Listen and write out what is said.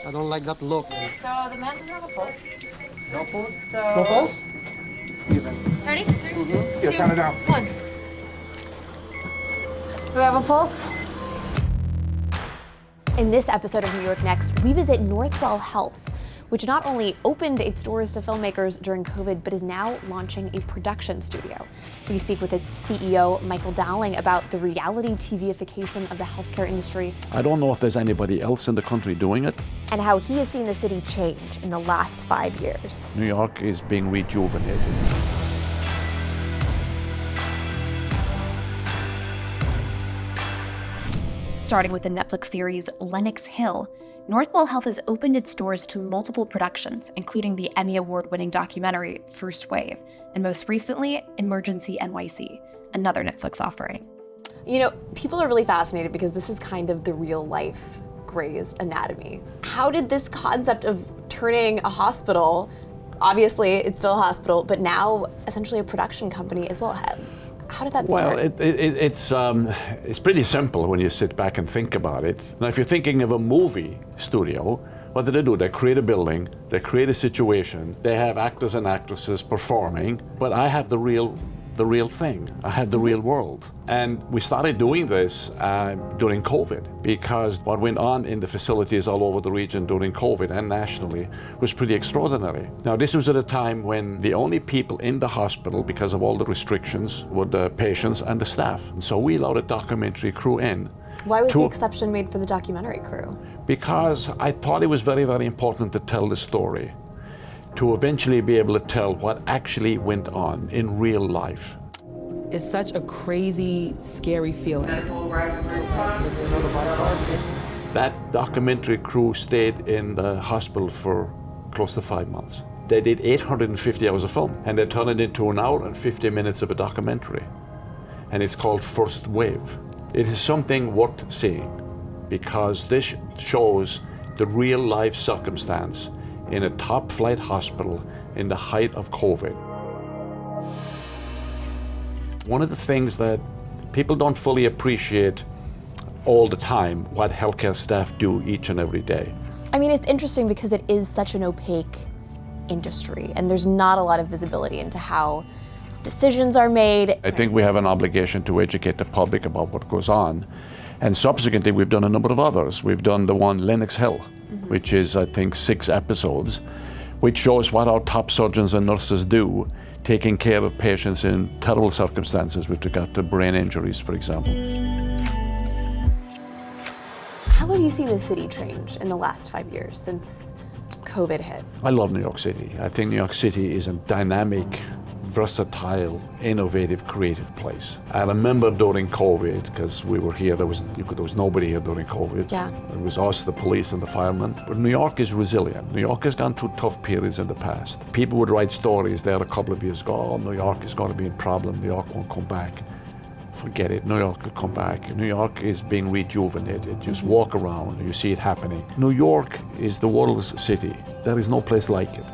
I don't like that look. So the man doesn't have a pulse. No pulse? No pulse? Even. Ready? 3, Yeah, 2, count it down. 1. Do we have a pulse? In this episode of New York Next, we visit Northwell Health, which not only opened its doors to filmmakers during COVID, but is now launching a production studio. We speak with its CEO, Michael Dowling, about the reality TVification of the healthcare industry. I don't know if there's anybody else in the country doing it. And how he has seen the city change in the last 5 years. New York is being rejuvenated. Starting with the Netflix series Lenox Hill, Northwell Health has opened its doors to multiple productions, including the Emmy Award-winning documentary First Wave, and most recently, Emergency NYC, another Netflix offering. You know, people are really fascinated because this is kind of the real-life Grey's Anatomy. How did this concept of turning a hospital, obviously it's still a hospital, but now essentially a production company as well, how did that start? Well, it's pretty simple when you sit back and think about it. Now, if you're thinking of a movie studio, what do? They create a building, they create a situation, they have actors and actresses performing, but I have the real thing. I had the real world. And we started doing this during COVID because what went on in the facilities all over the region during COVID and nationally was pretty extraordinary. Now, this was at a time when the only people in the hospital, because of all the restrictions, were the patients and the staff. And so we allowed a documentary crew in. Why was the exception made for the documentary crew? Because I thought it was very, very important to tell the story, to eventually be able to tell what actually went on in real life. It's such a crazy, scary feeling. That documentary crew stayed in the hospital for close to 5 months. They did 850 hours of film, and they turned it into an hour and 50 minutes of a documentary. And it's called First Wave. It is something worth seeing because this shows the real life circumstance in a top flight hospital in the height of COVID. One of the things that people don't fully appreciate all the time, what healthcare staff do each and every day. I mean, it's interesting because it is such an opaque industry and there's not a lot of visibility into how decisions are made. I think we have an obligation to educate the public about what goes on. And subsequently, we've done a number of others. We've done the one Lenox Hill, which is, I think, 6 episodes, which shows what our top surgeons and nurses do, taking care of patients in terrible circumstances with regard to brain injuries, for example. How have you seen the city change in the last 5 years since COVID hit? I love New York City. I think New York City is a dynamic, versatile, innovative, creative place. I remember during COVID, because we were here, there was nobody here during COVID. Yeah. It was us, the police, and the firemen. But New York is resilient. New York has gone through tough periods in the past. People would write stories there a couple of years ago, oh, New York is going to be in problem, New York won't come back. Forget it, New York will come back. New York is being rejuvenated. You just walk around, you see it happening. New York is the world's city. There is no place like it.